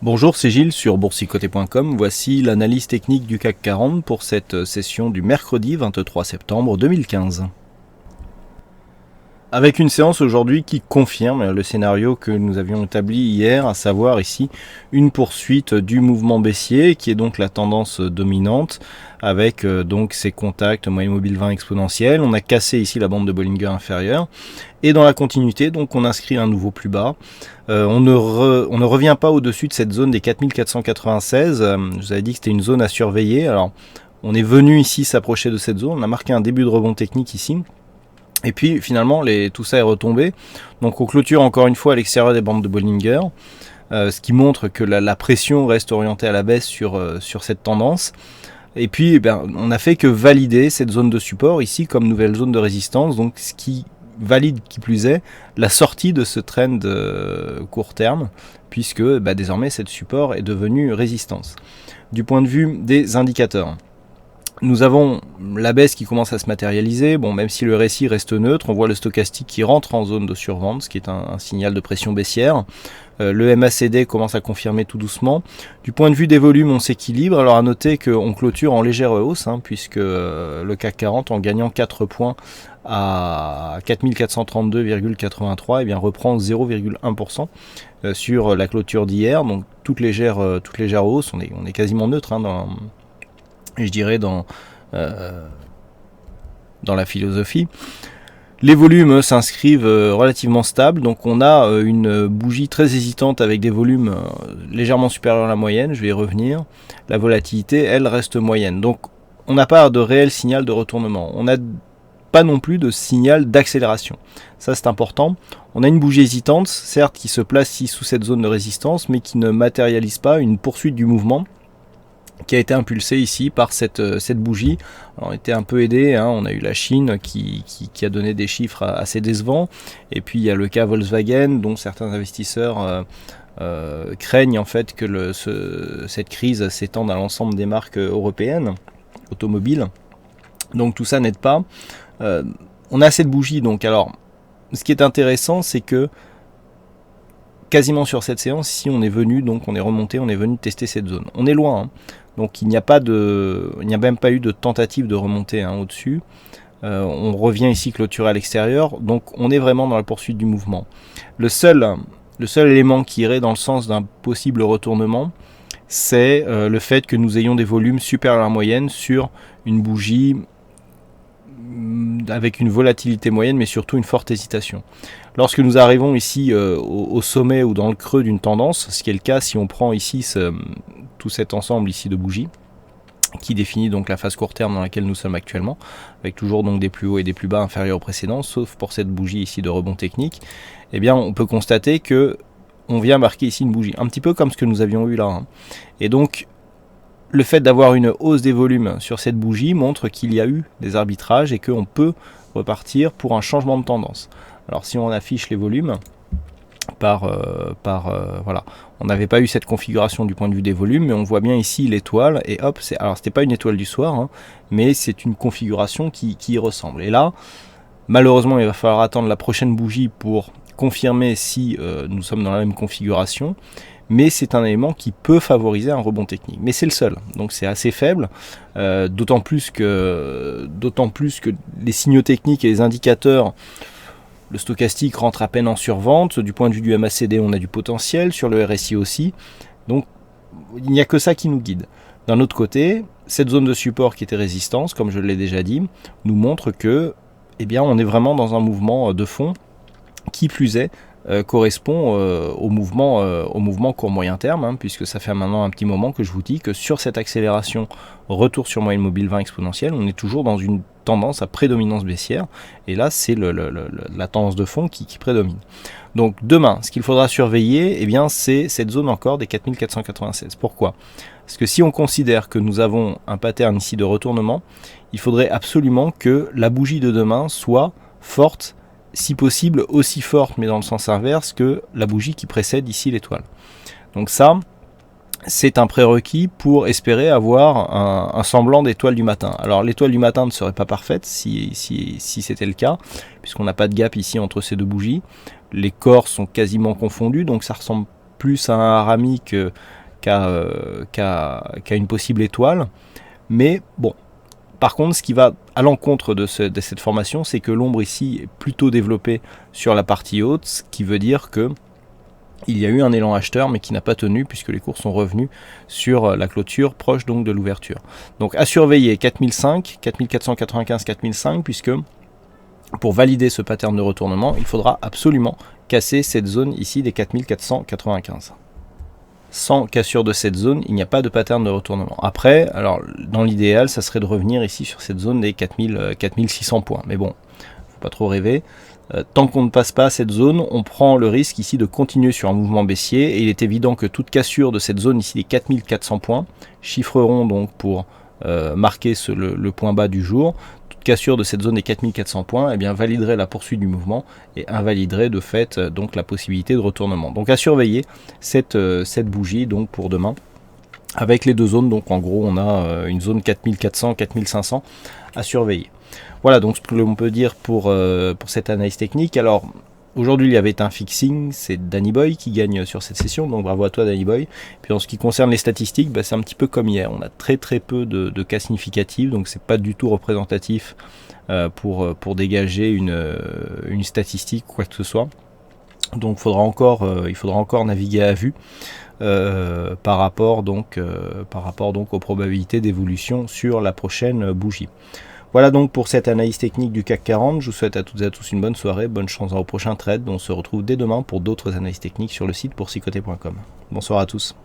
Bonjour, c'est Gilles sur boursicoté.com. Voici l'analyse technique du CAC 40 pour cette session du mercredi 23 septembre 2015. Avec une séance aujourd'hui qui confirme le scénario que nous avions établi hier, à savoir ici une poursuite du mouvement baissier qui est donc la tendance dominante avec donc ces contacts moyenne mobile 20 exponentielle. On a cassé ici la bande de Bollinger inférieure et dans la continuité donc on inscrit un nouveau plus bas. On ne revient pas au-dessus de cette zone des 4496. Je vous avais dit que c'était une zone à surveiller. Alors on est venu ici s'approcher de cette zone. On a marqué un début de rebond technique ici. Et puis finalement tout ça est retombé. Donc on clôture encore une fois à l'extérieur des bandes de Bollinger. Ce qui montre que la pression reste orientée à la baisse sur cette tendance. Et puis on n'a fait que valider cette zone de support ici comme nouvelle zone de résistance. Donc ce qui valide qui plus est la sortie de ce trend court terme, puisque désormais cette support est devenu résistance. Du point de vue des indicateurs, nous avons la baisse qui commence à se matérialiser. Bon, même si le RSI reste neutre, on voit le stochastique qui rentre en zone de survente, ce qui est un signal de pression baissière. Le MACD commence à confirmer tout doucement. Du point de vue des volumes, on s'équilibre. Alors à noter qu'on clôture en légère hausse, puisque le CAC 40, en gagnant 4 points à 4432,83, reprend 0,1% sur la clôture d'hier. Donc toute légère hausse. On est quasiment neutre je dirais dans la philosophie. Les volumes s'inscrivent relativement stables, donc on a une bougie très hésitante avec des volumes légèrement supérieurs à la moyenne, je vais y revenir. La volatilité, elle, reste moyenne. Donc on n'a pas de réel signal de retournement. On n'a pas non plus de signal d'accélération. Ça c'est important. On a une bougie hésitante, certes, qui se place ici sous cette zone de résistance, mais qui ne matérialise pas une poursuite du mouvement qui a été impulsé ici par cette bougie. Alors, on était un peu aidé, on a eu la Chine qui a donné des chiffres assez décevants, et puis il y a le cas Volkswagen dont certains investisseurs craignent en fait que cette crise s'étende à l'ensemble des marques européennes automobiles. Donc tout ça n'aide pas. On a cette bougie, donc alors ce qui est intéressant, c'est que quasiment sur cette séance, ici on est venu, donc on est remonté, on est venu tester cette zone. On est loin, donc il n'y a même pas eu de tentative de remontée au-dessus. On revient ici clôturer à l'extérieur, donc on est vraiment dans la poursuite du mouvement. Le seul élément qui irait dans le sens d'un possible retournement, c'est le fait que nous ayons des volumes supérieurs à la moyenne sur une bougie avec une volatilité moyenne, mais surtout une forte hésitation. Lorsque nous arrivons ici au sommet ou dans le creux d'une tendance, ce qui est le cas si on prend ici tout cet ensemble ici de bougies, qui définit donc la phase court terme dans laquelle nous sommes actuellement, avec toujours donc des plus hauts et des plus bas inférieurs aux précédents, sauf pour cette bougie ici de rebond technique, on peut constater que on vient marquer ici une bougie, un petit peu comme ce que nous avions eu là. Et donc, le fait d'avoir une hausse des volumes sur cette bougie montre qu'il y a eu des arbitrages et qu'on peut repartir pour un changement de tendance. Alors si on affiche les volumes, voilà, on n'avait pas eu cette configuration du point de vue des volumes, mais on voit bien ici l'étoile, et hop, alors c'était pas une étoile du soir, mais c'est une configuration qui y ressemble. Et là, malheureusement, il va falloir attendre la prochaine bougie pour confirmer si nous sommes dans la même configuration, mais c'est un élément qui peut favoriser un rebond technique. Mais c'est le seul, donc c'est assez faible, d'autant plus que les signaux techniques et les indicateurs, le stochastique rentre à peine en survente, du point de vue du MACD on a du potentiel, sur le RSI aussi, donc il n'y a que ça qui nous guide. D'un autre côté, cette zone de support qui était résistance, comme je l'ai déjà dit, nous montre que on est vraiment dans un mouvement de fond, qui plus est, correspond au mouvement court moyen terme, puisque ça fait maintenant un petit moment que je vous dis que sur cette accélération retour sur moyenne mobile 20 exponentielle, on est toujours dans une tendance à prédominance baissière, et là c'est la tendance de fond qui prédomine. Donc demain, ce qu'il faudra surveiller, c'est cette zone encore des 4496. Pourquoi ? Parce que si on considère que nous avons un pattern ici de retournement, il faudrait absolument que la bougie de demain soit forte, si possible aussi forte, mais dans le sens inverse que la bougie qui précède ici l'étoile. Donc ça, c'est un prérequis pour espérer avoir un semblant d'étoile du matin. Alors l'étoile du matin ne serait pas parfaite si c'était le cas, puisqu'on n'a pas de gap ici entre ces deux bougies. Les corps sont quasiment confondus, donc ça ressemble plus à un harami qu'à une possible étoile. Mais bon, par contre, ce qui va à l'encontre de cette formation, c'est que l'ombre ici est plutôt développée sur la partie haute, ce qui veut dire que il y a eu un élan acheteur, mais qui n'a pas tenu, puisque les cours sont revenus sur la clôture, proche donc de l'ouverture. Donc à surveiller 4005, 4495, 4005, puisque pour valider ce pattern de retournement, il faudra absolument casser cette zone ici des 4495. Sans cassure de cette zone, il n'y a pas de pattern de retournement. Après, alors dans l'idéal, ça serait de revenir ici sur cette zone des 4600 points. Mais bon, faut pas trop rêver. Tant qu'on ne passe pas cette zone, on prend le risque ici de continuer sur un mouvement baissier. Et il est évident que toute cassure de cette zone ici des 4400 points chiffreront donc pour marquer le point bas du jour. Toute cassure de cette zone des 4400 points eh bien, validerait la poursuite du mouvement et invaliderait de fait donc la possibilité de retournement. Donc à surveiller cette bougie donc pour demain. Avec les deux zones, donc en gros on a une zone 4400, 4500 à surveiller. Voilà donc ce que l'on peut dire pour cette analyse technique. Alors aujourd'hui il y avait un fixing, c'est Danny Boy qui gagne sur cette session, donc bravo à toi Danny Boy. Puis en ce qui concerne les statistiques, c'est un petit peu comme hier, on a très peu de cas significatifs, donc c'est pas du tout représentatif pour dégager une statistique ou quoi que ce soit. Donc il faudra encore naviguer à vue. Par rapport donc aux probabilités d'évolution sur la prochaine bougie. Voilà donc pour cette analyse technique du CAC 40. Je vous souhaite à toutes et à tous une bonne soirée, bonne chance au prochain trade. On se retrouve dès demain pour d'autres analyses techniques sur le site boursicoté.com. Bonsoir à tous.